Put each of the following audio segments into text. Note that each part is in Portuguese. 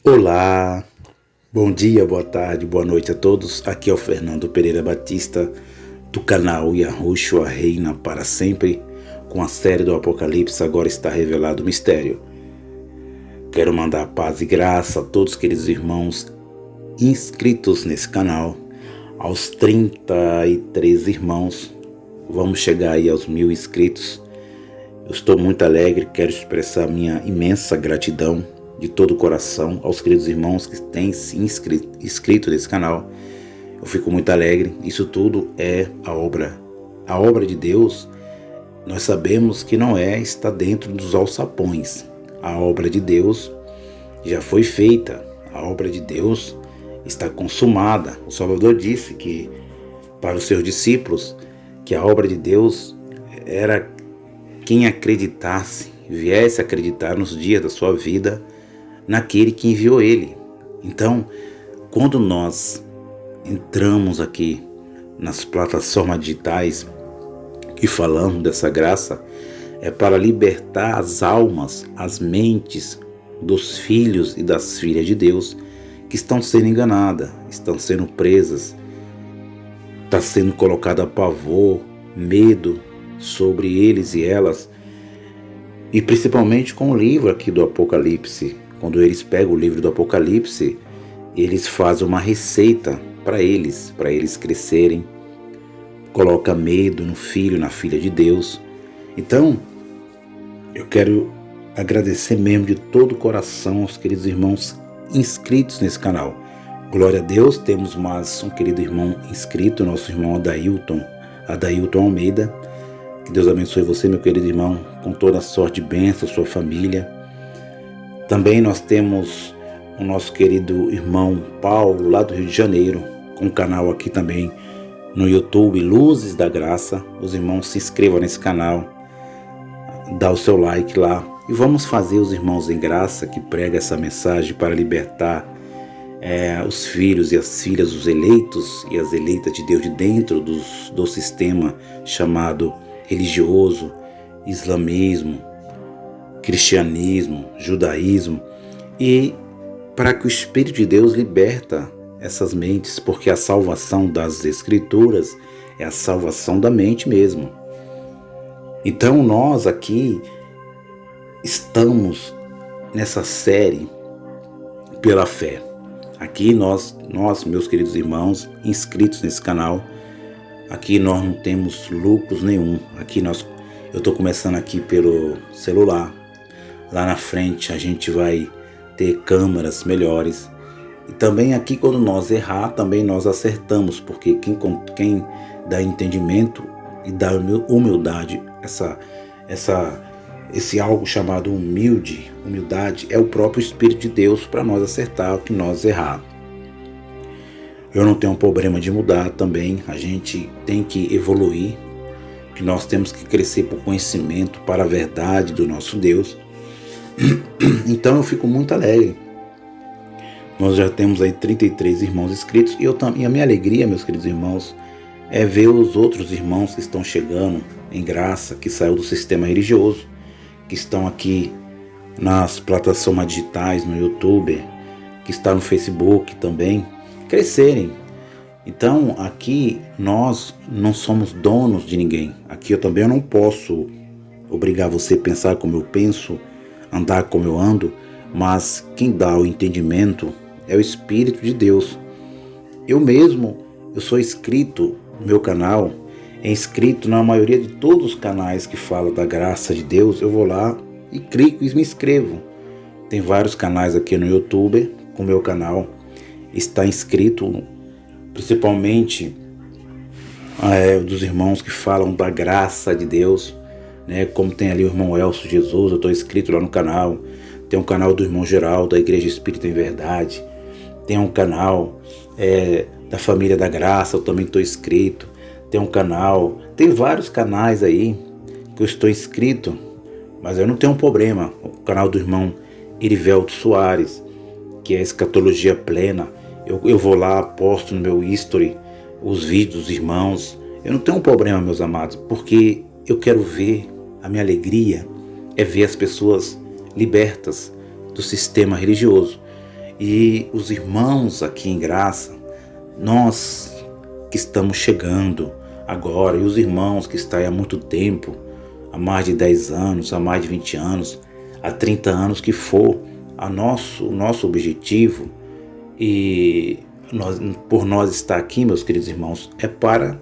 Olá, bom dia, boa tarde, boa noite a todos. Aqui é o Fernando Pereira Batista, do canal Yahushua Reina para Sempre, com a série do Apocalipse. Agora está revelado o mistério. Quero mandar paz e graça a todos queridos irmãos inscritos nesse canal, aos 33 irmãos. Vamos chegar aí aos 1000 inscritos. Eu estou muito alegre, quero expressar minha imensa gratidão de todo o coração aos queridos irmãos que têm se inscrito nesse canal. Eu fico muito alegre. Isso tudo é a obra de Deus. Nós sabemos que não está dentro dos alçapões. A obra de Deus já foi feita. A obra de Deus está consumada. O Salvador disse que para os seus discípulos que a obra de Deus era quem acreditasse, viesse a acreditar nos dias da sua vida naquele que enviou ele. Então, quando nós entramos aqui nas plataformas digitais e falamos dessa graça, é para libertar as almas, as mentes dos filhos e das filhas de Deus que estão sendo enganadas, estão sendo presas, está sendo colocado pavor, medo sobre eles e elas, e principalmente com o livro aqui do Apocalipse. Quando eles pegam o livro do Apocalipse, eles fazem uma receita para eles crescerem, coloca medo no filho, na filha de Deus. Então, eu quero agradecer mesmo de todo o coração aos queridos irmãos inscritos nesse canal. Glória a Deus, temos mais um querido irmão inscrito, nosso irmão Adailton Almeida. Que Deus abençoe você, meu querido irmão, com toda a sorte e bênção, sua família. Também nós temos o nosso querido irmão Paulo, lá do Rio de Janeiro, com um canal aqui também no YouTube, Luzes da Graça. Os irmãos se inscrevam nesse canal, dá o seu like lá. E vamos fazer os irmãos em graça que pregam essa mensagem para libertar os filhos e as filhas, os eleitos e as eleitas de Deus de dentro do sistema chamado religioso, islamismo, cristianismo, judaísmo, e para que o Espírito de Deus liberta essas mentes, porque a salvação das Escrituras é a salvação da mente mesmo. Então nós aqui estamos nessa série pela fé. Aqui nós, meus queridos irmãos inscritos nesse canal, aqui nós não temos lucros nenhum. Aqui eu estou começando aqui pelo celular. Lá na frente a gente vai ter câmeras melhores. E também aqui quando nós errar, também nós acertamos. Porque quem dá entendimento e dá humildade, esse algo chamado humildade, é o próprio Espírito de Deus para nós acertar o que nós errar. Eu não tenho problema de mudar também. A gente tem que evoluir, que nós temos que crescer por conhecimento para a verdade do nosso Deus. Então eu fico muito alegre. Nós já temos aí 33 irmãos inscritos e a minha alegria, meus queridos irmãos, é ver os outros irmãos que estão chegando em graça, que saiu do sistema religioso, que estão aqui nas plataformas digitais, no YouTube, que está no Facebook também, crescerem. Então aqui nós não somos donos de ninguém. Aqui eu não posso obrigar você a pensar como eu penso, andar como eu ando, mas quem dá o entendimento é o Espírito de Deus. Eu sou inscrito no meu canal, é inscrito na maioria de todos os canais que falam da graça de Deus. Eu vou lá e clico e me inscrevo. Tem vários canais aqui no YouTube, com o meu canal está inscrito, principalmente dos irmãos que falam da graça de Deus, né? Como tem ali o irmão Elcio Jesus, eu estou inscrito lá no canal. Tem um canal do irmão Geraldo, da Igreja Espírita em Verdade. Tem um canal da Família da Graça, eu também estou inscrito. Tem um canal, tem vários canais aí que eu estou inscrito, mas eu não tenho um problema. O canal do irmão Erivelto Soares, que é Escatologia Plena, eu vou lá, posto no meu history os vídeos dos irmãos. Eu não tenho um problema, meus amados, porque eu quero ver, a minha alegria é ver as pessoas libertas do sistema religioso. E os irmãos aqui em graça, nós que estamos chegando agora, e os irmãos que estão aí há muito tempo, há mais de 10 anos, há mais de 20 anos, há 30 anos que for, o nosso objetivo, e por nós estar aqui, meus queridos irmãos, é para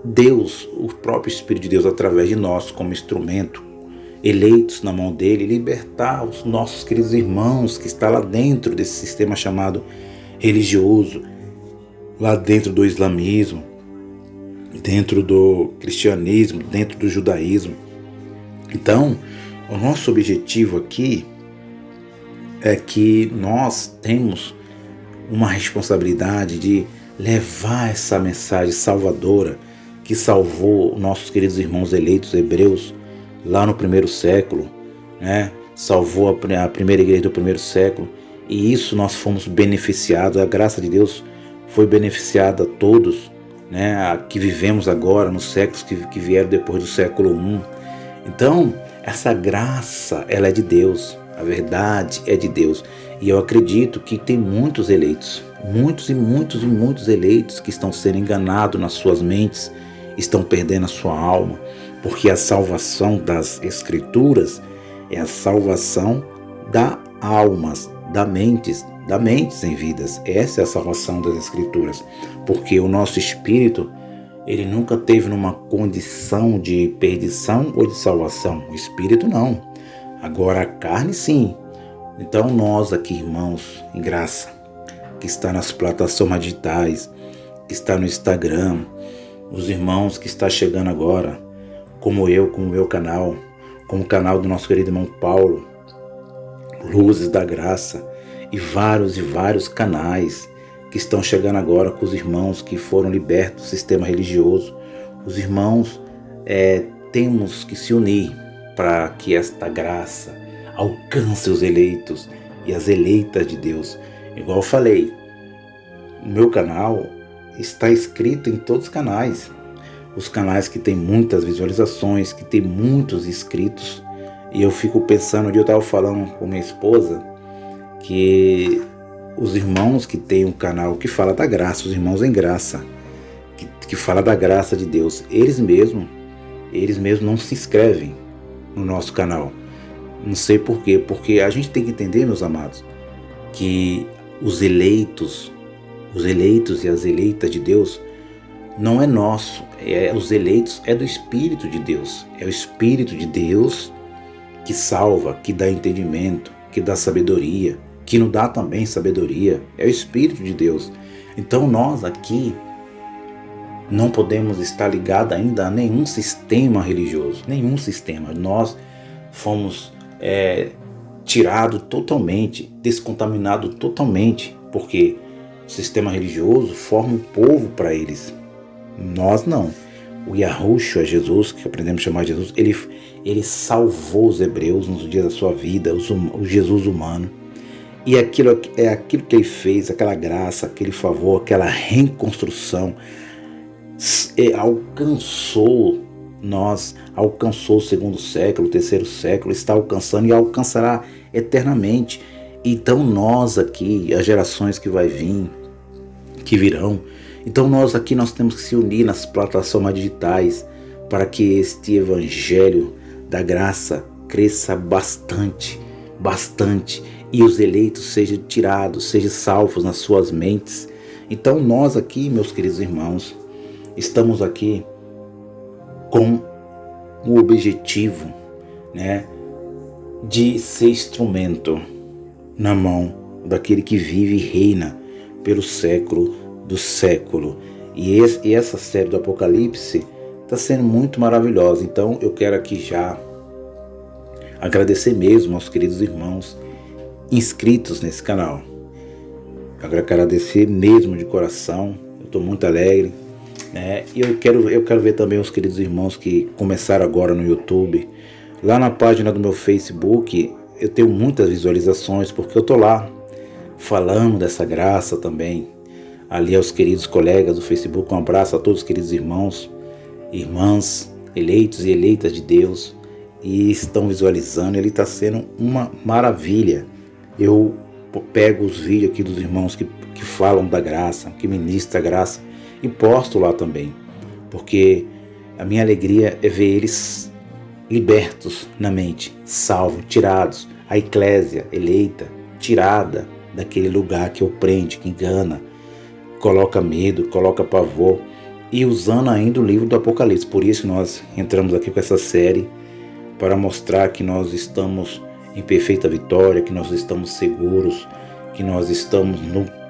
Deus, o próprio Espírito de Deus, através de nós, como instrumento, eleitos na mão dele, libertar os nossos queridos irmãos que estão lá dentro desse sistema chamado religioso, lá dentro do islamismo, dentro do cristianismo, dentro do judaísmo. Então, o nosso objetivo aqui é que nós temos uma responsabilidade de levar essa mensagem salvadora que salvou nossos queridos irmãos eleitos hebreus lá no primeiro século, né? Salvou a primeira igreja do primeiro século, e isso nós fomos beneficiados. A graça de Deus foi beneficiada a todos, né? Que vivemos agora nos séculos que vieram depois do século I. Então, essa graça, ela é de Deus, a verdade é de Deus, e eu acredito que tem muitos eleitos, muitos eleitos que estão sendo enganados nas suas mentes, estão perdendo a sua alma, porque a salvação das Escrituras é a salvação da almas, da mentes em vidas. Essa é a salvação das Escrituras, porque o nosso espírito, ele nunca teve numa condição de perdição ou de salvação. O espírito não. Agora a carne sim. Então nós aqui, irmãos em graça, que está nas plataformas digitais, que está no Instagram, os irmãos que está chegando agora, como eu, com o meu canal, como o canal do nosso querido irmão Paulo, Luzes da Graça, e vários canais que estão chegando agora com os irmãos que foram libertos do sistema religioso. Os irmãos temos que se unir para que esta graça alcance os eleitos e as eleitas de Deus. Igual eu falei, o meu canal está inscrito em todos os canais. Os canais que tem muitas visualizações, que tem muitos inscritos. E eu fico pensando, um dia eu estava falando com minha esposa, que os irmãos que tem um canal que fala da graça, os irmãos em graça, que fala da graça de Deus, eles mesmos não se inscrevem no nosso canal. Não sei por quê, porque a gente tem que entender, meus amados, que os eleitos e as eleitas de Deus não é nosso, os eleitos é do Espírito de Deus. É o Espírito de Deus que salva, que dá entendimento, que dá sabedoria, que nos dá também sabedoria. É o Espírito de Deus. Então nós aqui não podemos estar ligados ainda a nenhum sistema religioso, nenhum sistema. Nós fomos tirados totalmente, descontaminados totalmente, porque o sistema religioso forma um povo para eles. Nós não. O Yahushua, Jesus, que aprendemos a chamar de Jesus, ele salvou os hebreus nos dias da sua vida, o Jesus humano. E aquilo que ele fez, aquela graça, aquele favor, aquela reconstrução, alcançou o segundo século, o terceiro século, está alcançando e alcançará eternamente. Então nós aqui, as gerações que virão, então nós temos que se unir nas plataformas digitais para que este evangelho da graça cresça bastante, e os eleitos sejam tirados, sejam salvos nas suas mentes. Então nós aqui, meus queridos irmãos, estamos aqui com o objetivo, de ser instrumento na mão daquele que vive e reina pelo século do século. E essa série do Apocalipse está sendo muito maravilhosa. Então eu quero aqui já agradecer mesmo aos queridos irmãos inscritos nesse canal. Eu quero agradecer mesmo de coração. Eu estou muito alegre, E eu quero ver também os queridos irmãos que começaram agora no YouTube. Lá na página do meu Facebook eu tenho muitas visualizações, porque eu estou lá falando dessa graça também. Ali aos queridos colegas do Facebook, um abraço a todos os queridos irmãos, irmãs, eleitos e eleitas de Deus, e estão visualizando. Ele está sendo uma maravilha. Eu pego os vídeos aqui dos irmãos que falam da graça, que ministram a graça, e posto lá também, porque a minha alegria é ver eles libertos na mente, salvos, tirados, a eclésia eleita, tirada daquele lugar que oprende, que engana, coloca medo, coloca pavor, e usando ainda o livro do Apocalipse. Por isso que nós entramos aqui com essa série, para mostrar que nós estamos em perfeita vitória, que nós estamos seguros, que nós estamos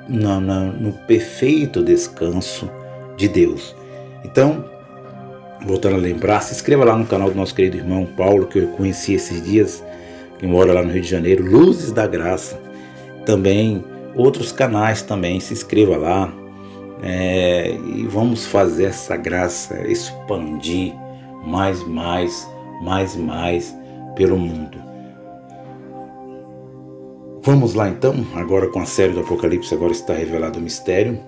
no perfeito descanso de Deus. Então, voltando a lembrar, se inscreva lá no canal do nosso querido irmão Paulo, que eu conheci esses dias, que mora lá no Rio de Janeiro, Luzes da Graça. Também outros canais também, se inscreva lá, e vamos fazer essa graça expandir mais pelo mundo. Vamos lá então, agora com a série do Apocalipse, agora está revelado o mistério.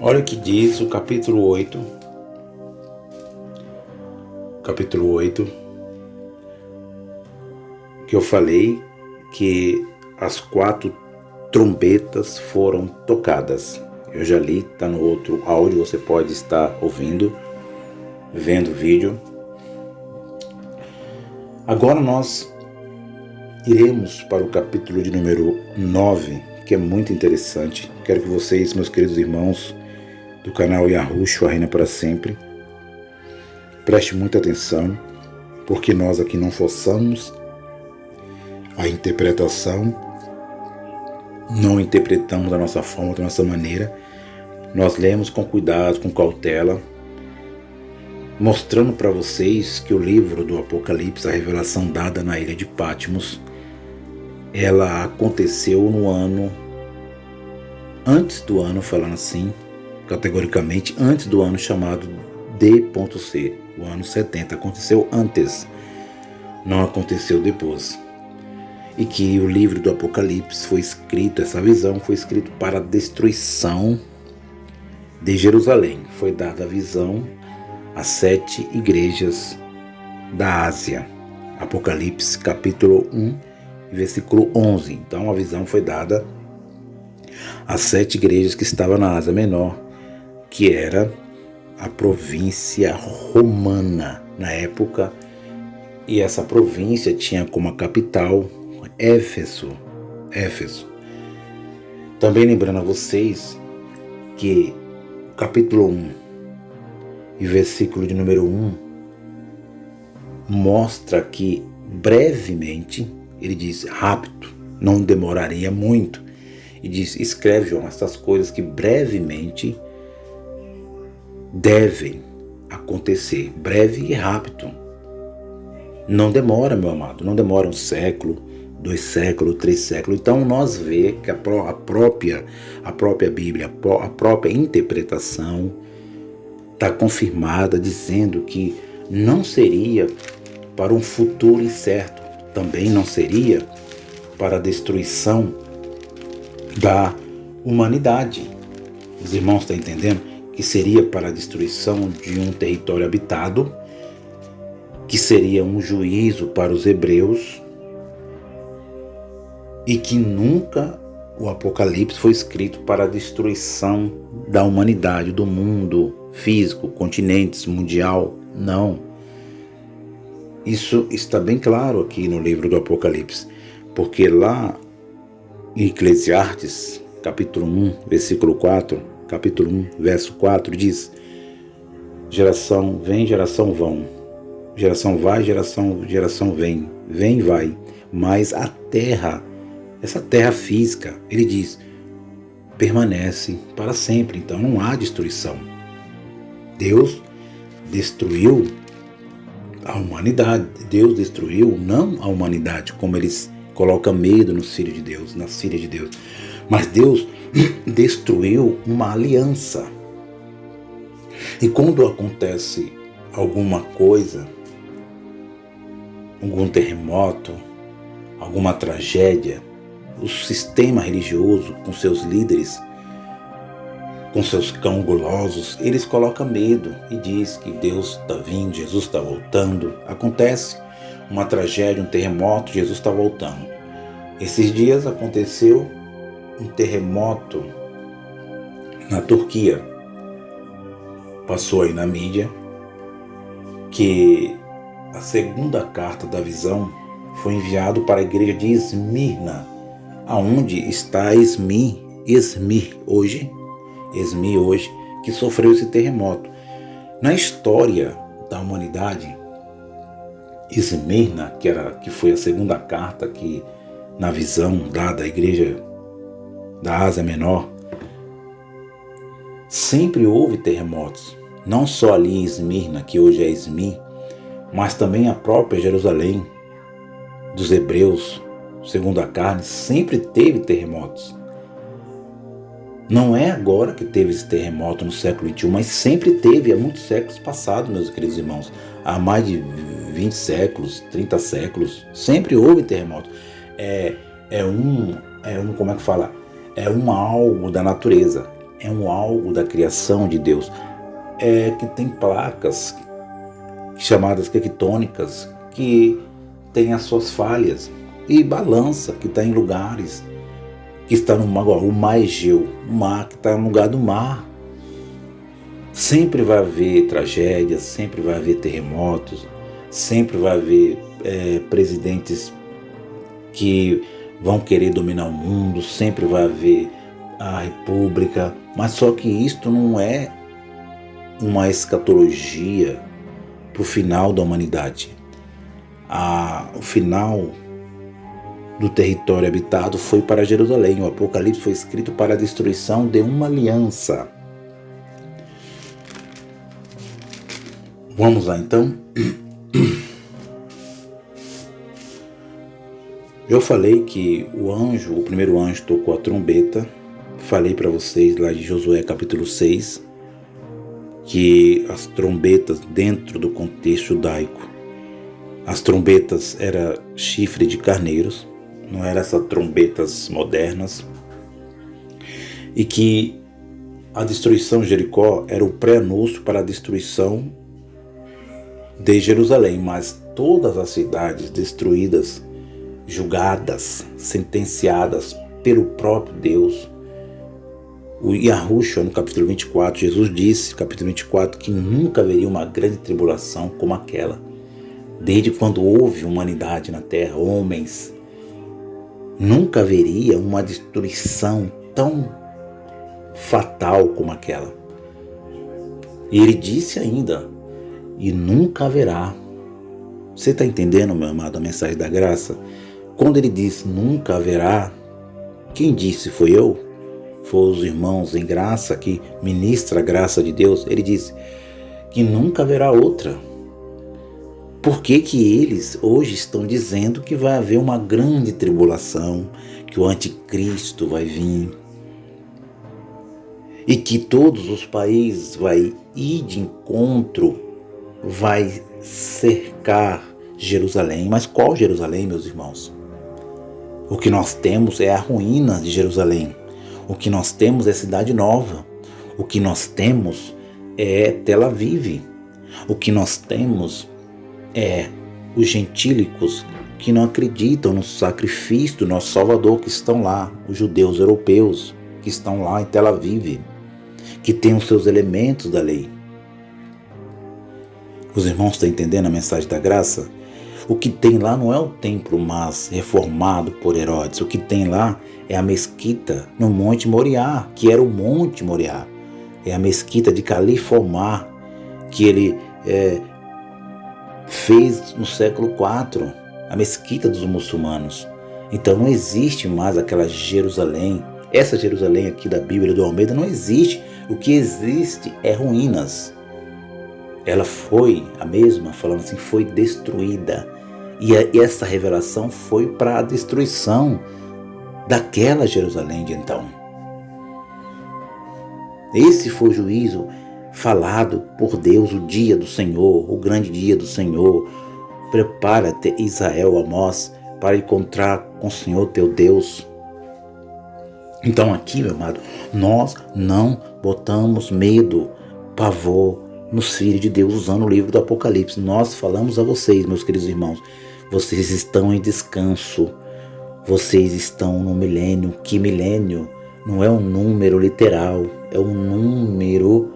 Olha o que diz o capítulo 8. Capítulo 8, que eu falei que as 4 trombetas foram tocadas. Eu já li, está no outro áudio, você pode estar ouvindo, vendo o vídeo. Agora nós iremos para o capítulo de número 9, que é muito interessante. Quero que vocês, meus queridos irmãos do canal Yahushua Reina para Sempre, preste muita atenção, porque nós aqui não forçamos a interpretação, não interpretamos da nossa forma, da nossa maneira. Nós lemos com cuidado, com cautela, mostrando para vocês que o livro do Apocalipse, a revelação dada na ilha de Patmos, ela aconteceu no ano, antes do ano, falando assim, categoricamente, antes do ano chamado D.C, o ano 70, aconteceu antes, não aconteceu depois. E que o livro do Apocalipse foi escrito, essa visão foi escrita para a destruição de Jerusalém. Foi dada a visão às 7 igrejas da Ásia. Apocalipse capítulo 1, versículo 11. Então a visão foi dada às 7 igrejas que estavam na Ásia Menor, que era a província romana na época, e essa província tinha como capital Éfeso. Também lembrando a vocês que o capítulo 1 e versículo de número 1 mostra que brevemente, ele diz rápido, não demoraria muito, e diz: escreve, João, essas coisas que brevemente devem acontecer, breve e rápido. Não demora, meu amado, não demora 1 século, 2 séculos, 3 séculos. Então nós vemos que a própria Bíblia, a própria interpretação está confirmada, dizendo que não seria para um futuro incerto, também não seria para a destruição da humanidade. Os irmãos estão entendendo? Que seria para a destruição de um território habitado, que seria um juízo para os hebreus, e que nunca o Apocalipse foi escrito para a destruição da humanidade, do mundo físico, continentes, mundial. Não. Isso está bem claro aqui no livro do Apocalipse, porque lá em Eclesiastes, capítulo 1, versículo 4, capítulo 1, verso 4, diz: geração vem, geração vão, geração vai, geração vem, vem e vai, mas a terra, essa terra física, ele diz, permanece para sempre. Então não há destruição. Deus destruiu a humanidade. Deus destruiu não a humanidade, como eles colocam medo nos filhos de Deus, nas filhas de Deus, mas Deus destruiu uma aliança. E quando acontece alguma coisa, algum terremoto, alguma tragédia, o sistema religioso, com seus líderes, com seus cão gulosos, eles colocam medo e diz que Deus está vindo, Jesus está voltando. Acontece uma tragédia, um terremoto, Jesus está voltando. Esses dias aconteceu um terremoto na Turquia. Passou aí na mídia que a segunda carta da visão foi enviada para a igreja de Esmirna, aonde está Esmir hoje, que sofreu esse terremoto. Na história da humanidade, Esmirna, que foi a segunda carta que na visão lá da igreja da Ásia Menor, sempre houve terremotos, não só ali em Esmirna, que hoje é Esmir, mas também a própria Jerusalém dos hebreus, segundo a carne, sempre teve terremotos. Não é agora que teve esse terremoto no século XXI, mas sempre teve, há muitos séculos passados, meus queridos irmãos. Há mais de 20 séculos, 30 séculos, sempre houve terremoto. Como é que fala? É um algo da natureza, é um algo da criação de Deus. Que tem placas chamadas tectônicas, que tem as suas falhas, e balança, que está em lugares que está no mar, o mar Egeu, o mar que está no lugar do mar. Sempre vai haver tragédias, sempre vai haver terremotos, sempre vai haver presidentes que vão querer dominar o mundo, sempre vai haver a república, mas só que isto não é uma escatologia para o final da humanidade. O final do território habitado foi para Jerusalém. O Apocalipse foi escrito para a destruição de uma aliança. Vamos lá então. Eu falei que o primeiro anjo tocou a trombeta. Falei para vocês lá de Josué capítulo 6, que as trombetas dentro do contexto judaico, as trombetas eram chifre de carneiros, não eram essas trombetas modernas, e que a destruição de Jericó era o pré-anúncio para a destruição de Jerusalém, mas todas as cidades destruídas, julgadas, sentenciadas pelo próprio Deus. O Yahushua, no capítulo 24, Jesus disse, capítulo 24, que nunca haveria uma grande tribulação como aquela. Desde quando houve humanidade na terra, homens, nunca haveria uma destruição tão fatal como aquela. E ele disse ainda, e nunca haverá. Você está entendendo, meu amado, a mensagem da graça? Quando ele disse nunca haverá, quem disse foi eu? Foi os irmãos em graça que ministra a graça de Deus. Ele disse que nunca haverá outra. Por que que eles hoje estão dizendo que vai haver uma grande tribulação, que o anticristo vai vir e que todos os países vai ir de encontro, vai cercar Jerusalém? Mas qual Jerusalém, meus irmãos? O que nós temos é a ruína de Jerusalém. O que nós temos é Cidade Nova. O que nós temos é Tel Aviv. O que nós temos é os gentílicos que não acreditam no sacrifício do nosso Salvador, que estão lá, os judeus europeus que estão lá em Tel Aviv, que têm os seus elementos da lei. Os irmãos estão entendendo a mensagem da graça? O que tem lá não é o templo mas reformado por Herodes. O que tem lá é a mesquita no Monte Moriá, que era o Monte Moriá. É a mesquita de Califa Omar, que ele fez no século IV, a mesquita dos muçulmanos. Então não existe mais aquela Jerusalém. Essa Jerusalém aqui da Bíblia do Almeida não existe. O que existe é ruínas. Ela foi, a mesma, falando assim, foi destruída. E essa revelação foi para a destruição daquela Jerusalém de então. Esse foi o juízo falado por Deus, o dia do Senhor, o grande dia do Senhor. Prepara-te, Israel, Amós, para encontrar com o Senhor teu Deus. Então aqui, meu amado, nós não botamos medo, pavor nos filhos de Deus usando o livro do Apocalipse. Nós falamos a vocês, meus queridos irmãos, vocês estão em descanso, vocês estão no milênio. Que milênio? Não é um número literal, é um número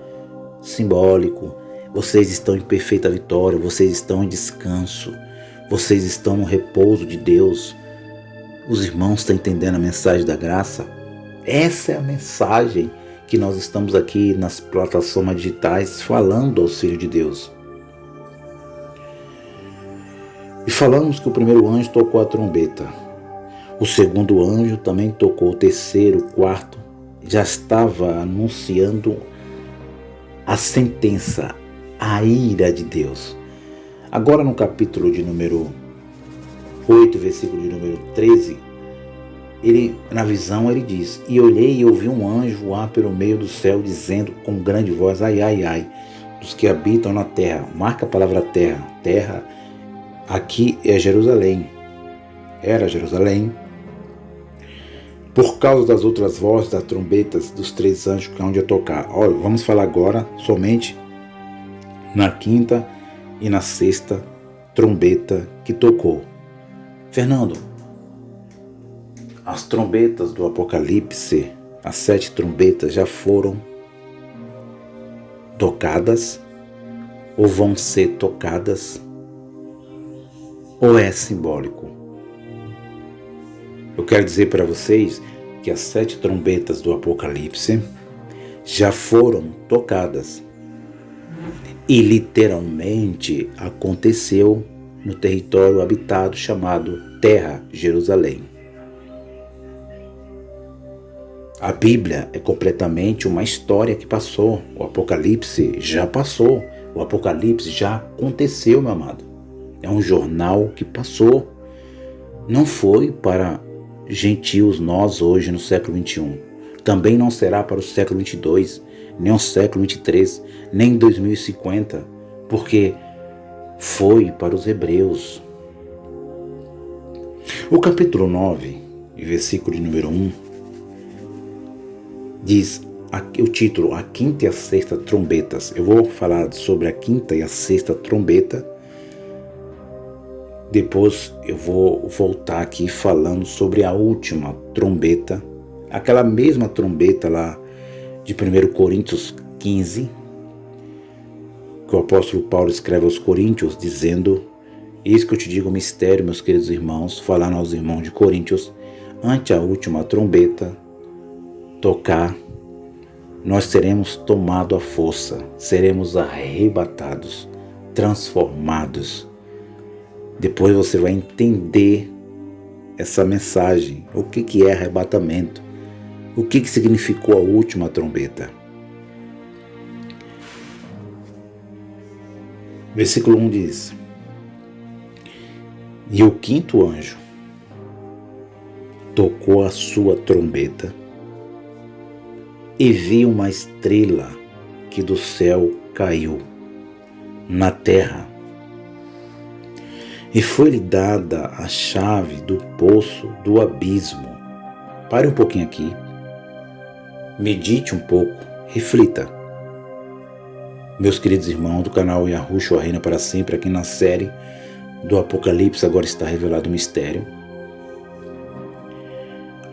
simbólico. Vocês estão em perfeita vitória, vocês estão em descanso, vocês estão no repouso de Deus. Os irmãos estão entendendo a mensagem da graça? Essa é a mensagem que nós estamos aqui nas plataformas digitais falando aos filhos de Deus. E falamos que o primeiro anjo tocou a trombeta. O segundo anjo também tocou, o terceiro, o quarto. Já estava anunciando a sentença, a ira de Deus. Agora no capítulo de número 8, versículo de número 13, na visão ele diz: E olhei e ouvi um anjo voar pelo meio do céu, dizendo com grande voz: Ai, ai, ai, dos que habitam na terra. Marca a palavra terra. Terra aqui é Jerusalém. Era Jerusalém. Por causa das outras vozes, das trombetas dos três anjos que hão de tocar. Olha, vamos falar agora somente na quinta e na sexta trombeta que tocou. Fernando, as trombetas do Apocalipse, as 7 trombetas já foram tocadas ou vão ser tocadas ou é simbólico? Eu quero dizer para vocês que as 7 trombetas do Apocalipse já foram tocadas e literalmente aconteceu no território habitado chamado Terra, Jerusalém. A Bíblia é completamente uma história que passou. O Apocalipse já passou. O Apocalipse já aconteceu, meu amado. É um jornal que passou. Não foi para gentios nós hoje no século XXI. Também não será para o século XXII, nem o século XXIII, nem 2050, porque foi para os hebreus. O capítulo 9, versículo de número 1, diz o título, a quinta e a sexta trombetas. Eu vou falar sobre a quinta e a sexta trombeta. Depois eu vou voltar aqui falando sobre a última trombeta, aquela mesma trombeta lá de 1 Coríntios 15, que o apóstolo Paulo escreve aos Coríntios, dizendo: Eis que eu te digo o mistério, meus queridos irmãos, falando aos irmãos de Coríntios, ante a última trombeta tocar, nós seremos tomados à força, seremos arrebatados, transformados. Depois você vai entender essa mensagem, o que é arrebatamento, o que significou a última trombeta. Versículo 1 diz: E o quinto anjo tocou a sua trombeta e vi uma estrela que do céu caiu na terra. E foi-lhe dada a chave do poço do abismo. Pare um pouquinho aqui. Medite um pouco. Reflita. Meus queridos irmãos do canal Yahushua Reina para Sempre, aqui na série do Apocalipse, agora está revelado o mistério.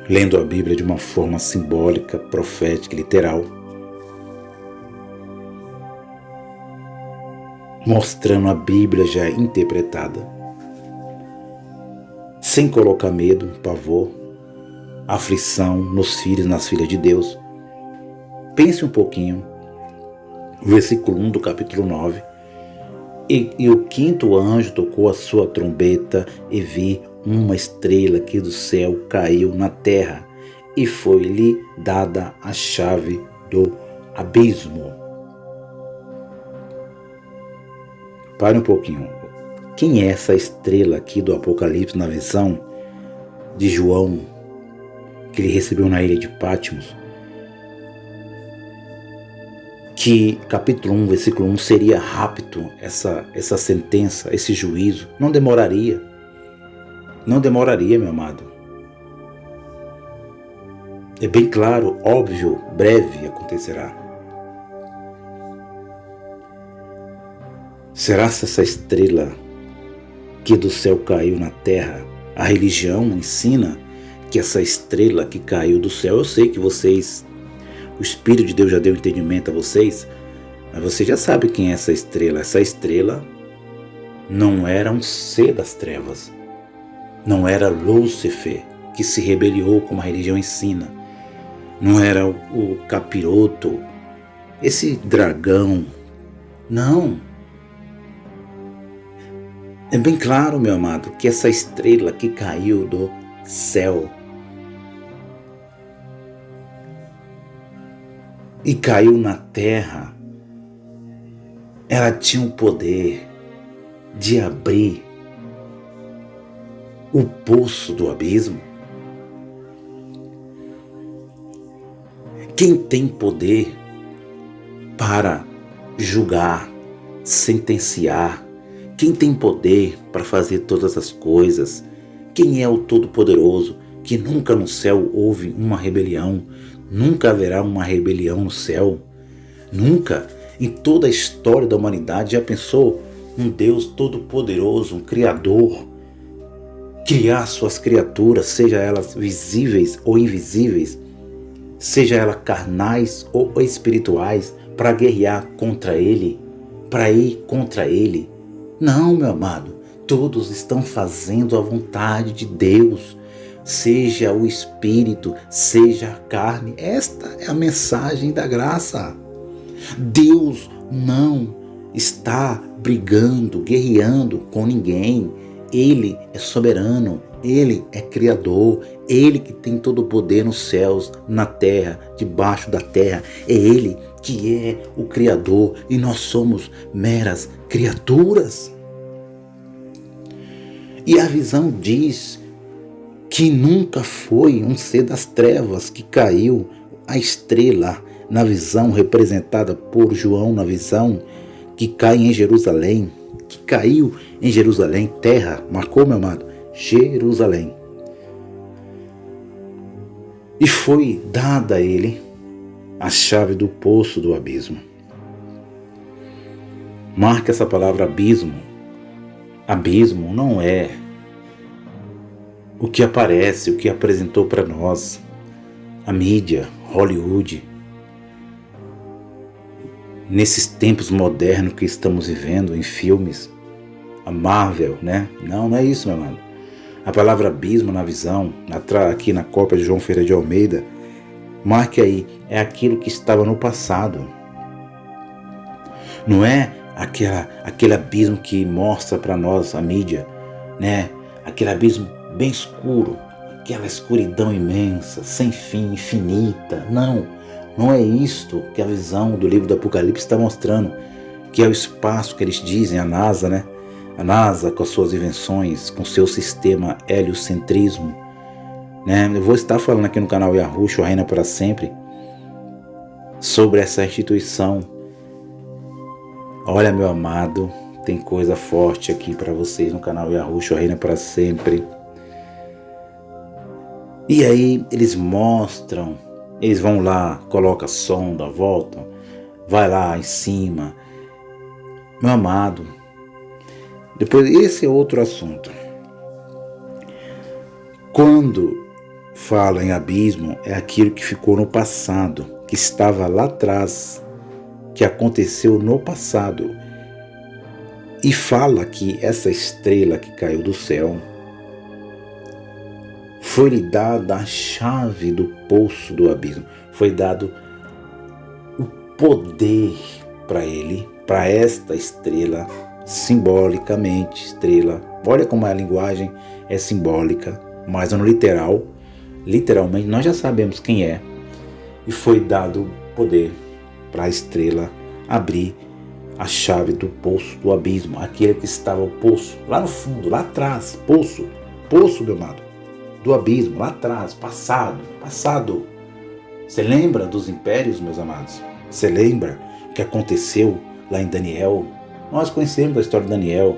Lendo a Bíblia de uma forma simbólica, profética e literal. Mostrando a Bíblia já interpretada. Sem colocar medo, pavor, aflição nos filhos, nas filhas de Deus. Pense um pouquinho. Versículo 1 do capítulo 9. E o quinto anjo tocou a sua trombeta e vi uma estrela que do céu caiu na terra e foi-lhe dada a chave do abismo. Pare um pouquinho. Quem é essa estrela aqui do Apocalipse na visão de João, que ele recebeu na ilha de Patmos? Que capítulo 1, versículo 1, seria rápido essa sentença, esse juízo. Não demoraria. Não demoraria, meu amado. É bem claro, óbvio, breve acontecerá. Será que essa estrela que do céu caiu na terra. A religião ensina que essa estrela que caiu do céu, eu sei que vocês, o Espírito de Deus já deu entendimento a vocês, mas você já sabe quem é essa estrela. Essa estrela não era um ser das trevas, não era Lúcifer, que se rebeliou como a religião ensina, não era o capiroto, esse dragão, não. É bem claro, meu amado, que essa estrela que caiu do céu e caiu na terra, ela tinha o poder de abrir o poço do abismo. Quem tem poder para julgar, sentenciar, quem tem poder para fazer todas as coisas, quem é o Todo-Poderoso, que nunca no céu houve uma rebelião, nunca haverá uma rebelião no céu, nunca, em toda a história da humanidade. Já pensou um Deus Todo-Poderoso, um Criador, criar suas criaturas, seja elas visíveis ou invisíveis, seja elas carnais ou espirituais, para guerrear contra Ele, para ir contra Ele? Não, meu amado, todos estão fazendo a vontade de Deus, seja o Espírito, seja a carne. Esta é a mensagem da graça. Deus não está brigando, guerreando com ninguém. Ele é soberano, Ele é Criador, Ele que tem todo o poder nos céus, na terra, debaixo da terra. É Ele que é o Criador e nós somos meras criaturas. E a visão diz que nunca foi um ser das trevas que caiu, a estrela, na visão representada por João, na visão que cai em Jerusalém, que caiu em Jerusalém, terra, marcou, meu amado, Jerusalém. E foi dada a ele a chave do poço do abismo. Marca essa palavra abismo. Abismo não é o que aparece, o que apresentou para nós a mídia, Hollywood, nesses tempos modernos que estamos vivendo em filmes, a Marvel, né? Não é isso, meu amado. A palavra abismo na visão, aqui na cópia de João Ferreira de Almeida, marque aí, é aquilo que estava no passado. Não é aquele abismo que mostra para nós a mídia, né? Aquele abismo bem escuro, aquela escuridão imensa, sem fim, infinita. Não é isto que a visão do livro do Apocalipse está mostrando, que é o espaço que eles dizem, a NASA, né? A NASA com as suas invenções, com seu sistema heliocentrismo, né? Eu vou estar falando aqui no canal Yahushua Reina para Sempre sobre essa instituição. Olha, meu amado, tem coisa forte aqui para vocês no canal Yahushua Reina para Sempre. E aí eles mostram, eles vão lá, colocam a sonda, voltam, vai lá em cima. Meu amado, depois esse é outro assunto. Quando fala em abismo, é aquilo que ficou no passado, que estava lá atrás, que aconteceu no passado. E fala que essa estrela que caiu do céu foi-lhe dada a chave do poço do abismo. Foi dado o poder para ele, para esta estrela, simbolicamente, estrela. Olha como a linguagem é simbólica, mas no literalmente, nós já sabemos quem é. E foi dado o poder para a estrela abrir a chave do poço do abismo, aquele que estava o poço, lá no fundo, lá atrás, poço, meu amado, do abismo, lá atrás, passado. Você lembra dos impérios, meus amados? Você lembra o que aconteceu lá em Daniel? Nós conhecemos a história de Daniel,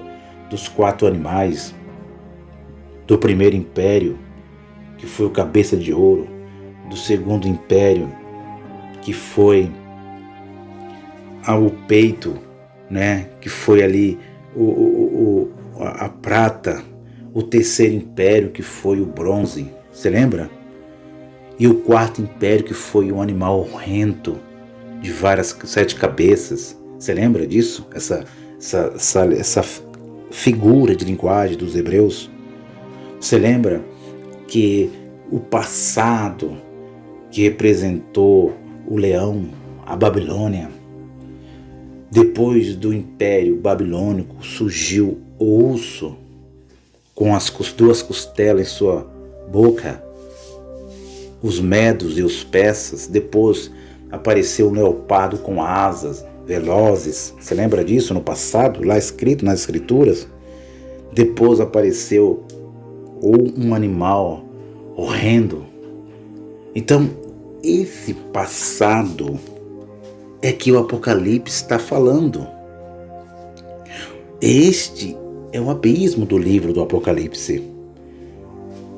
dos 4 animais, do primeiro império, que foi o cabeça de ouro, do segundo império, que foi o peito, né? Que foi ali a prata, o terceiro império que foi o bronze, você lembra? E o quarto império que foi um animal horrendo de 7 cabeças, você lembra disso? Essa figura de linguagem dos hebreus. Você lembra que o passado que representou o leão, a Babilônia, depois do Império Babilônico surgiu o urso com as duas costelas em sua boca, os medos e os persas. Depois apareceu o leopardo com asas velozes. Você lembra disso no passado, lá escrito nas escrituras? Depois apareceu um animal horrendo. Então, esse passado é que o Apocalipse está falando. Este é o abismo do livro do Apocalipse.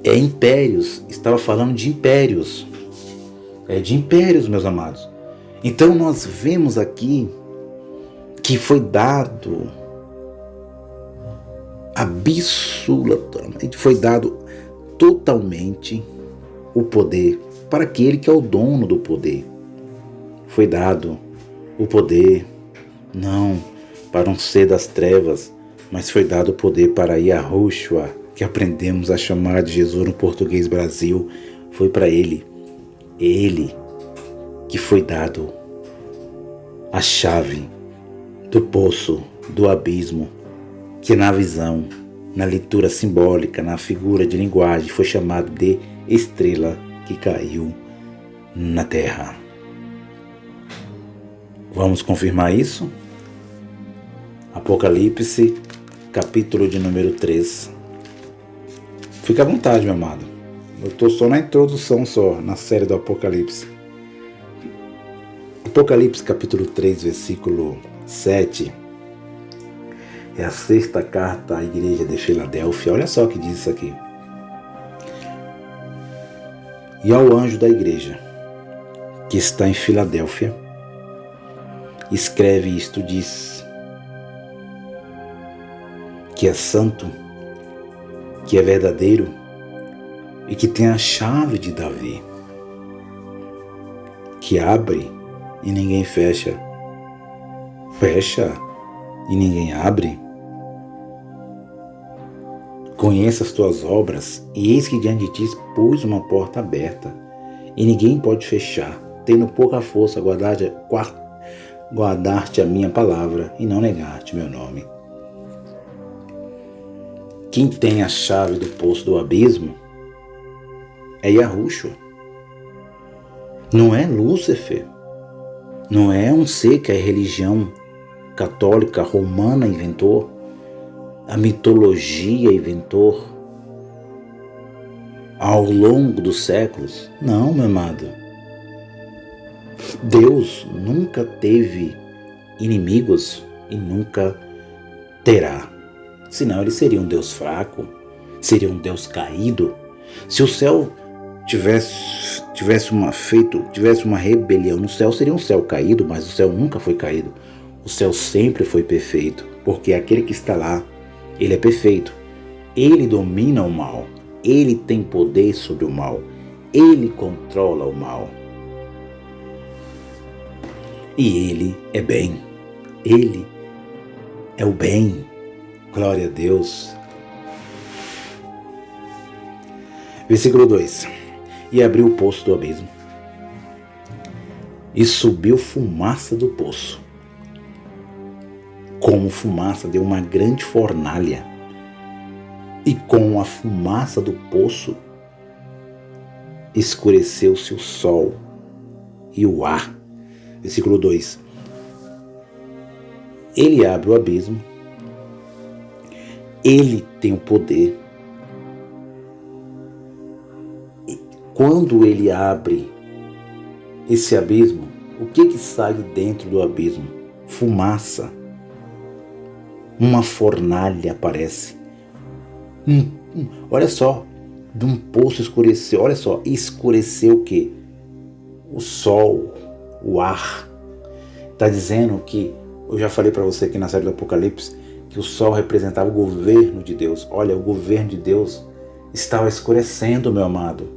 É impérios, estava falando de impérios. É de impérios, meus amados. Então nós vemos aqui que foi dado absolutamente, foi dado totalmente o poder para aquele que é o dono do poder. Foi dado o poder não para um ser das trevas, mas foi dado o poder para Yahushua, que aprendemos a chamar de Jesus no português Brasil. Foi para ele que foi dado a chave do poço, do abismo, que na visão, na leitura simbólica, na figura de linguagem, foi chamado de estrela que caiu na terra. Vamos confirmar isso? Apocalipse, capítulo de número 3. Fica à vontade, meu amado. Eu estou só na introdução, na série do Apocalipse. Apocalipse, capítulo 3, versículo 7. É a 6ª carta à igreja de Filadélfia. Olha só o que diz isso aqui. E ao anjo da igreja, que está em Filadélfia, escreve isto, diz: que é santo, que é verdadeiro e que tem a chave de Davi, que abre e ninguém fecha, fecha e ninguém abre. Conheça as tuas obras, e eis que diante de ti pus uma porta aberta, e ninguém pode fechar, tendo pouca força guardar-te a minha palavra e não negar-te meu nome. Quem tem a chave do poço do abismo é Yahushua. Não é Lúcifer. Não é um ser que a religião católica romana inventou, a mitologia inventou ao longo dos séculos. Não, meu amado. Deus nunca teve inimigos e nunca terá. Senão ele seria um Deus fraco, seria um Deus caído. Se o céu tivesse uma rebelião no céu, seria um céu caído, mas o céu nunca foi caído. O céu sempre foi perfeito, porque aquele que está lá, ele é perfeito. Ele domina o mal, ele tem poder sobre o mal, ele controla o mal. E ele é bem, ele é o bem. Glória a Deus. Versículo 2. E abriu o poço do abismo, e subiu fumaça do poço, como fumaça de uma grande fornalha, e com a fumaça do poço escureceu-se o sol e o ar. Versículo 2. Ele abre o abismo, ele tem o poder. E quando ele abre esse abismo, o que sai dentro do abismo? Fumaça. Uma fornalha aparece. Olha só, de um poço escureceu. Olha só, escureceu o quê? O sol, o ar. Está dizendo que, eu já falei para você aqui na série do Apocalipse, que o sol representava o governo de Deus. Olha, o governo de Deus estava escurecendo, meu amado,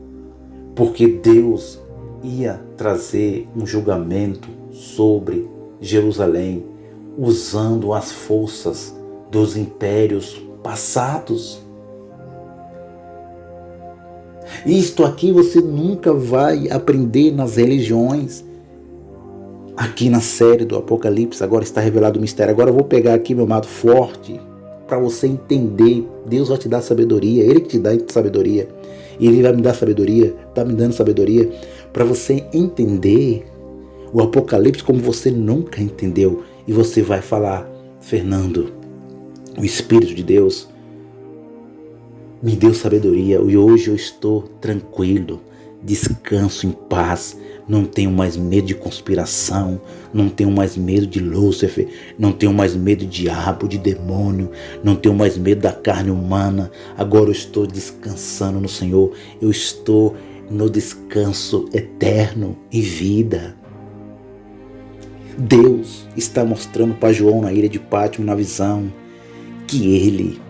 porque Deus ia trazer um julgamento sobre Jerusalém, usando as forças dos impérios passados. Isto aqui você nunca vai aprender nas religiões. Aqui na série do Apocalipse agora está revelado o mistério. Agora eu vou pegar aqui, meu amado, forte, para você entender. Deus vai te dar sabedoria, Ele que te dá sabedoria. E Ele vai me dar sabedoria, está me dando sabedoria, para você entender o Apocalipse como você nunca entendeu. E você vai falar: Fernando, o Espírito de Deus me deu sabedoria e hoje eu estou tranquilo, descanso em paz, não tenho mais medo de conspiração, não tenho mais medo de Lúcifer, não tenho mais medo de diabo, de demônio, não tenho mais medo da carne humana. Agora eu estou descansando no Senhor, eu estou no descanso eterno e vida. Deus está mostrando para João na ilha de Pátimo, na visão, que ele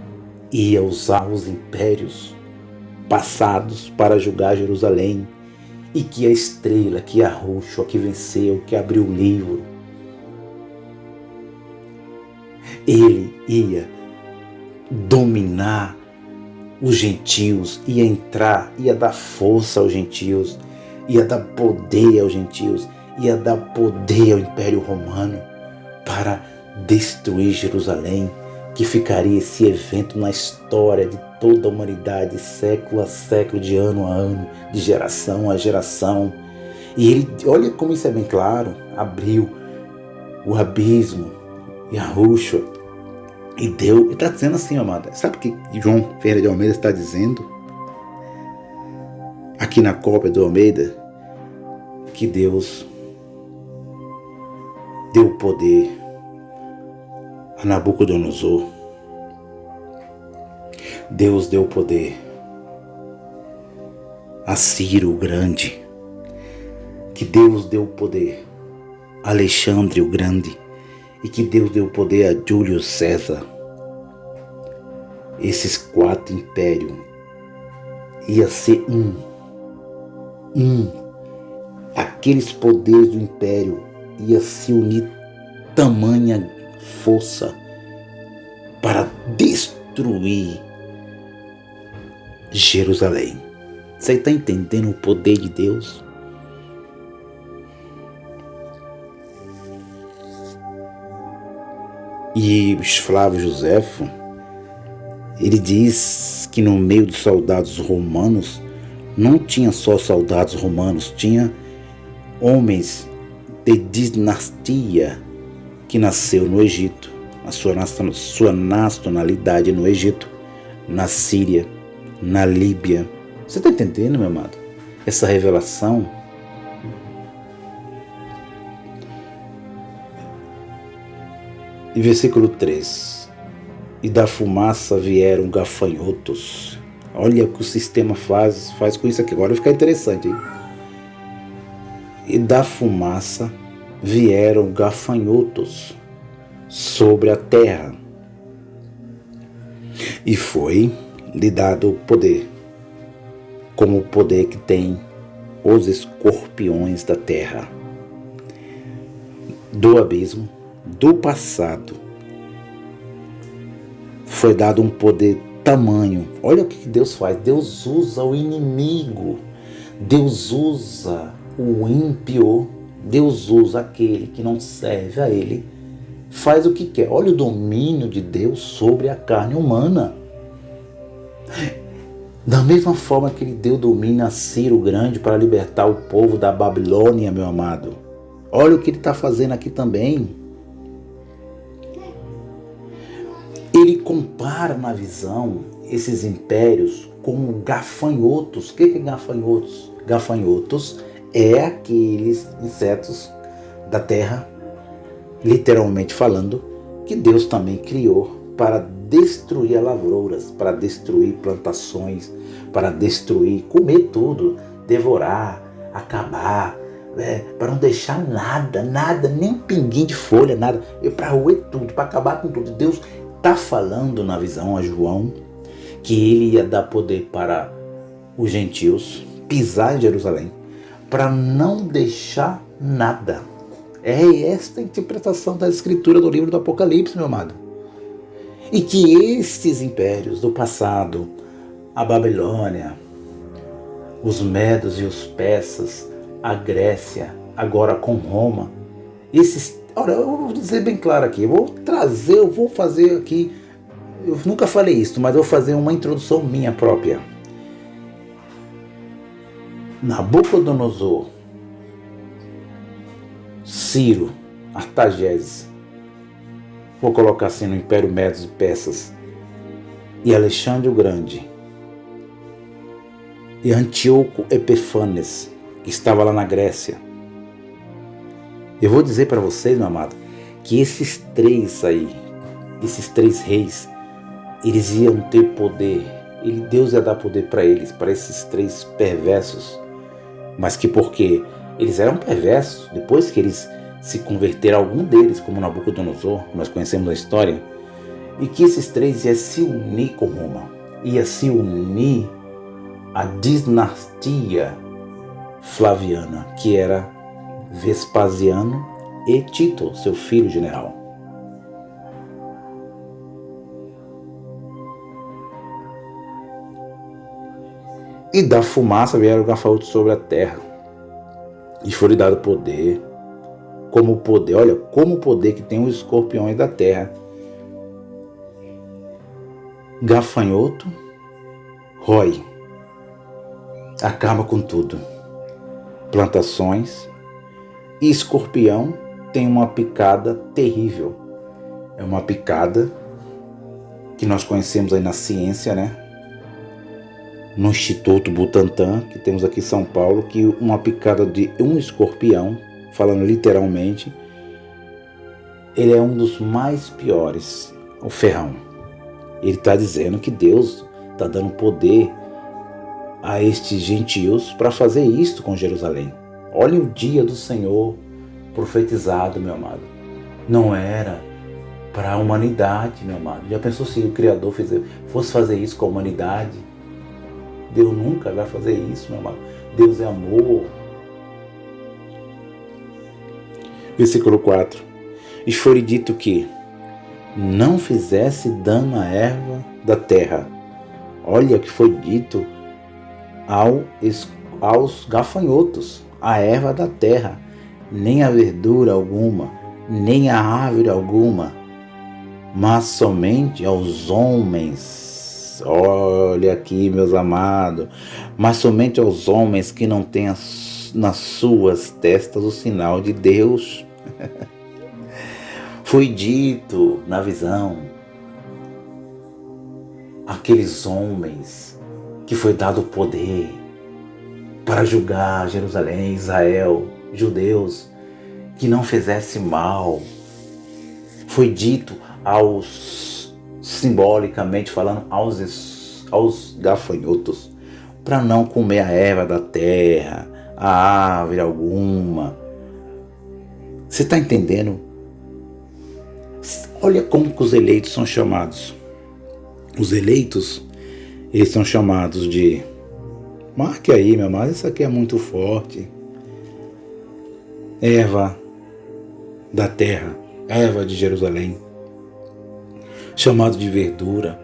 ia usar os impérios passados para julgar Jerusalém, e que a estrela, que Yahushua, que venceu, que abriu o livro, ele ia dominar os gentios, ia entrar, ia dar força aos gentios, ia dar poder aos gentios, ia dar poder ao Império Romano para destruir Jerusalém, que ficaria esse evento na história de toda a humanidade, século a século, de ano a ano, de geração a geração. E ele, olha como isso é bem claro, abriu o abismo, Yahushua, e deu. Ele está dizendo assim, amada, sabe o que João Ferreira de Almeida está dizendo? Aqui na cópia do Almeida, que Deus deu poder a Nabucodonosor. Deus deu poder a Ciro o Grande, que Deus deu poder a Alexandre o Grande, e que Deus deu poder a Júlio César. Esses 4 impérios ia ser um. Aqueles poderes do império ia se unir tamanha força para destruir Jerusalém. Você está entendendo o poder de Deus? E Flávio Joséfo, ele diz que no meio dos soldados romanos não tinha só soldados romanos, tinha homens de dinastia que nasceu no Egito, a sua nacionalidade no Egito, na Síria, na Líbia. Você está entendendo, meu amado? Essa revelação. E versículo 3. E da fumaça vieram gafanhotos. Olha o que o sistema faz com isso aqui. Agora vai ficar interessante, hein? E da fumaça vieram gafanhotos sobre a terra, e foi lhe dado o poder, como o poder que tem os escorpiões da terra. Do abismo, do passado, foi dado um poder tamanho. Olha o que Deus faz. Deus usa o inimigo, Deus usa o ímpio, Deus usa aquele que não serve a Ele, faz o que quer. Olha o domínio de Deus sobre a carne humana. Da mesma forma que Ele deu domínio a Ciro Grande para libertar o povo da Babilônia, meu amado. Olha o que Ele está fazendo aqui também. Ele compara na visão esses impérios com gafanhotos. O que é gafanhotos? Gafanhotos é aqueles insetos da terra, literalmente falando, que Deus também criou para destruir as lavouras, para destruir plantações, para destruir, comer tudo, devorar, acabar, para não deixar nada, nem um pinguinho de folha, nada, para roer tudo, para acabar com tudo. Deus está falando na visão a João que ele ia dar poder para os gentios pisar em Jerusalém, para não deixar nada. É esta a interpretação da escritura do livro do Apocalipse, meu amado. E que estes impérios do passado, a Babilônia, os medos e os persas, a Grécia, agora com Roma, olha, eu vou dizer bem claro aqui, eu vou fazer aqui, eu nunca falei isso, mas eu vou fazer uma introdução minha própria. Nabucodonosor, Ciro, Artaxerxes, vou colocar assim no Império Medos e Persas, e Alexandre o Grande, e Antíoco Epifanes, que estava lá na Grécia. Eu vou dizer para vocês, meu amado, que esses três reis, eles iam ter poder, Deus ia dar poder para eles, para esses três perversos, mas que porque eles eram perversos, depois que eles se converteram, algum deles, como Nabucodonosor, nós conhecemos a história, e que esses três iam se unir com Roma, ia se unir à dinastia Flaviana, que era Vespasiano e Tito, seu filho general. E da fumaça vieram gafanhotos sobre a terra, e foi-lhe dado poder, como o poder que tem os escorpiões da terra. Gafanhoto rói, acaba com tudo. Plantações, e escorpião tem uma picada terrível. É uma picada que nós conhecemos aí na ciência, né? No Instituto Butantan, que temos aqui em São Paulo, que uma picada de um escorpião, falando literalmente, ele é um dos mais piores, o ferrão. Ele está dizendo que Deus está dando poder a estes gentios para fazer isto com Jerusalém. Olha o dia do Senhor profetizado, meu amado. Não era para a humanidade, meu amado. Já pensou se o Criador fosse fazer isso com a humanidade? Deus nunca vai fazer isso, meu amado. Deus é amor. Versículo 4. E foi dito que não fizesse dano à erva da terra. Olha o que foi dito aos gafanhotos, a erva da terra, nem a verdura alguma, nem a árvore alguma, mas somente aos homens. Olha aqui, meus amados, mas somente aos homens que não têm nas suas testas o sinal de Deus. Foi dito na visão, aqueles homens que foi dado o poder para julgar Jerusalém, Israel, judeus, que não fizesse mal. Foi dito simbolicamente falando, aos gafanhotos, para não comer a erva da terra, a árvore alguma. Você está entendendo? Olha como que os eleitos são chamados. Os eleitos, eles são chamados de... Marque aí, meu amado, isso aqui é muito forte. Erva da terra, erva de Jerusalém. Chamado de verdura,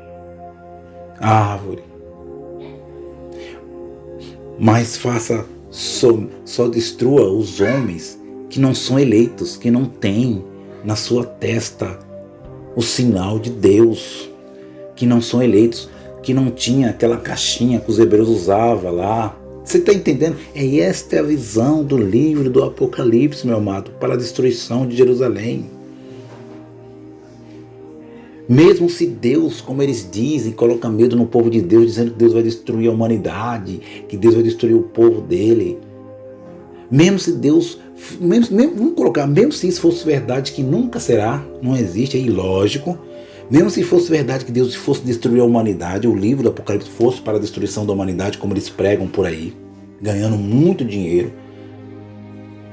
árvore. Mas só destrua os homens que não são eleitos, que não têm na sua testa o sinal de Deus, que não são eleitos, que não tinha aquela caixinha que os hebreus usavam lá. Você está entendendo? Esta é a visão do livro do Apocalipse, meu amado, para a destruição de Jerusalém. Mesmo se Deus, como eles dizem, coloca medo no povo de Deus, dizendo que Deus vai destruir a humanidade, que Deus vai destruir o povo dele. Mesmo se Deus, vamos colocar, mesmo se isso fosse verdade, que nunca será, não existe, é ilógico. Mesmo se fosse verdade que Deus fosse destruir a humanidade, o livro do Apocalipse fosse para a destruição da humanidade, como eles pregam por aí, ganhando muito dinheiro,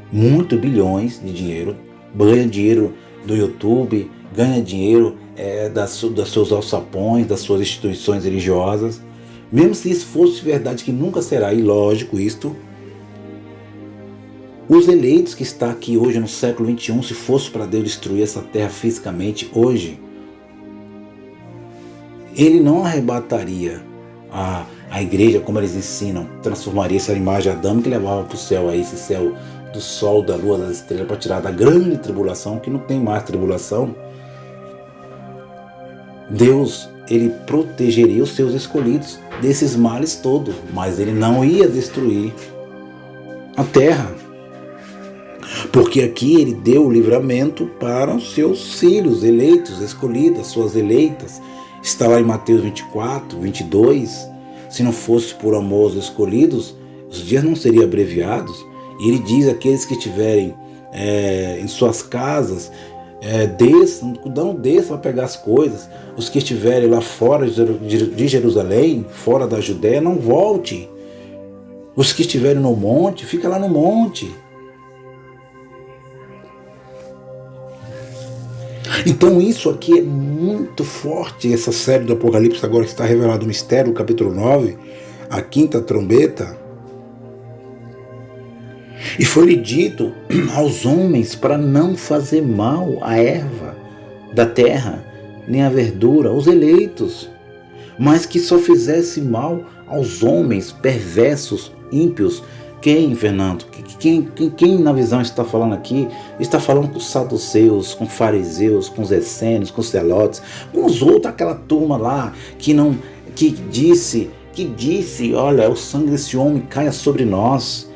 muito bilhões de dinheiro, ganha dinheiro do YouTube, ganha dinheiro dos seus alçapões, das suas instituições religiosas. Mesmo se isso fosse verdade, que nunca será, e lógico isto, os eleitos que estão aqui hoje no século XXI, se fosse para Deus destruir essa terra fisicamente hoje, Ele não arrebataria a igreja, como eles ensinam, transformaria essa imagem adâmica e levava para o céu, aí, esse céu do sol, da lua, das estrelas, para tirar da grande tribulação, que não tem mais tribulação. Deus, Ele protegeria os seus escolhidos desses males todos, mas Ele não ia destruir a terra, porque aqui Ele deu o livramento para os seus filhos eleitos, escolhidas, suas eleitas. Está lá em Mateus 24, 22, se não fosse por amor aos escolhidos, os dias não seriam abreviados. E Ele diz: aqueles que estiverem em suas casas, não desça para pegar as coisas. Os que estiverem lá fora de Jerusalém, fora da Judéia, não volte. Os que estiverem no monte, fica lá no monte. Então isso aqui é muito forte. Essa série do Apocalipse agora está revelado o mistério, o capítulo 9, a quinta trombeta. E foi-lhe dito aos homens para não fazer mal à erva da terra, nem à verdura, aos eleitos, mas que só fizesse mal aos homens perversos, ímpios. Quem, Fernando? Quem na visão está falando aqui? Está falando com os saduceus, com fariseus, com os essênios, com os zelotes, com os outros, aquela turma lá que disse, olha, o sangue desse homem caia sobre nós.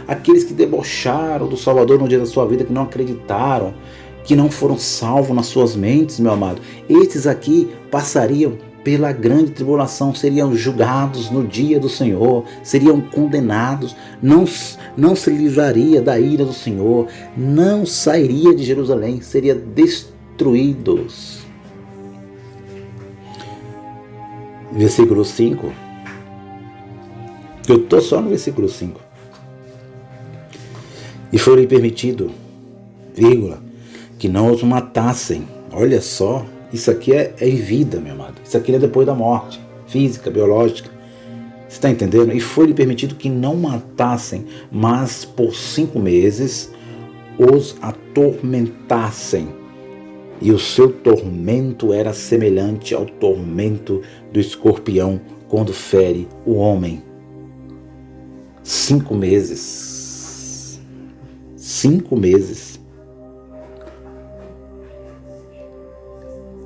Aqueles que debocharam do Salvador no dia da sua vida, que não acreditaram, que não foram salvos nas suas mentes, meu amado. Esses aqui passariam pela grande tribulação, seriam julgados no dia do Senhor, seriam condenados, não se livraria da ira do Senhor, não sairia de Jerusalém, seriam destruídos. Versículo 5. Eu estou só no versículo 5. E foi-lhe permitido, que não os matassem. Olha só, isso aqui é em vida, meu amado. Isso aqui é depois da morte, física, biológica. Você está entendendo? E foi-lhe permitido que não matassem, mas por 5 meses os atormentassem. E o seu tormento era semelhante ao tormento do escorpião quando fere o homem. 5 meses. 5 meses.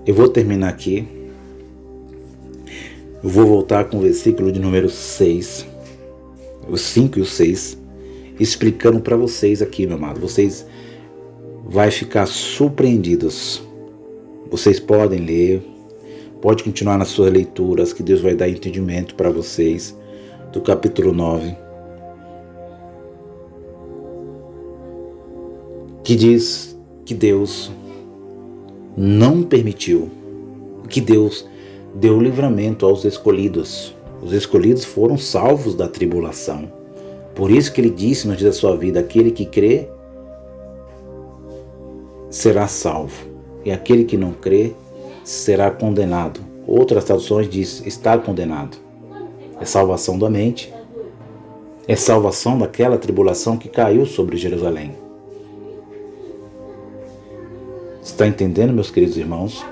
Eu vou terminar aqui. Eu vou voltar com o versículo de número 6. Os 5 e o 6. Explicando para vocês aqui, meu amado. Vocês vão ficar surpreendidos. Vocês podem ler. Pode continuar nas suas leituras, que Deus vai dar entendimento para vocês. Do capítulo 9. Que diz que Deus não permitiu, que Deus deu livramento aos escolhidos. Os escolhidos foram salvos da tribulação. Por isso que Ele disse no dia da sua vida: aquele que crê será salvo, e aquele que não crê será condenado. Outras traduções dizem estar condenado. É salvação da mente, é salvação daquela tribulação que caiu sobre Jerusalém. Está entendendo, meus queridos irmãos?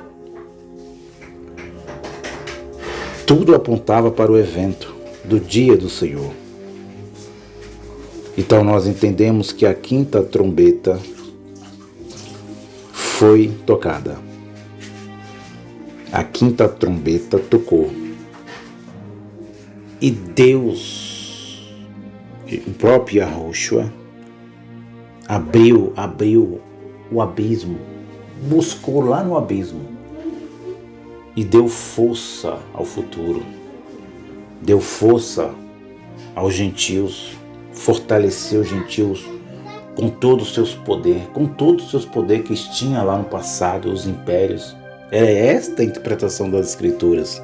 Tudo apontava para o evento do dia do Senhor. Então nós entendemos que a quinta trombeta foi tocada. A quinta trombeta tocou. E Deus, o próprio Yahushua, abriu o abismo. Buscou lá no abismo e deu força ao futuro, deu força aos gentios, fortaleceu os gentios com todos os seus poderes, que tinha lá no passado, os impérios. É esta a interpretação das Escrituras.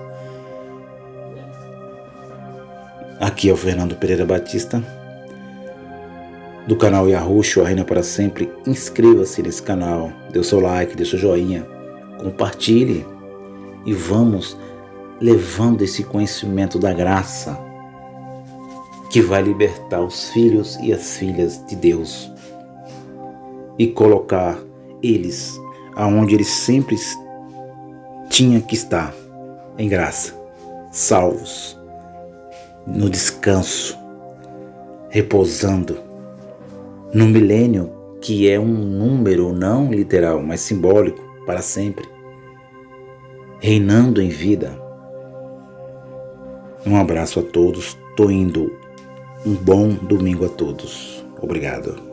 Aqui é o Fernando Pereira Batista, do canal Yahushua Reina para Sempre, inscreva-se nesse canal, dê o seu like, dê o seu joinha, compartilhe e vamos levando esse conhecimento da graça que vai libertar os filhos e as filhas de Deus e colocar eles aonde eles sempre tinham que estar, em graça, salvos, no descanso, repousando, no milênio, que é um número não literal, mas simbólico, para sempre, reinando em vida. Um abraço a todos, tô indo. Um bom domingo a todos. Obrigado.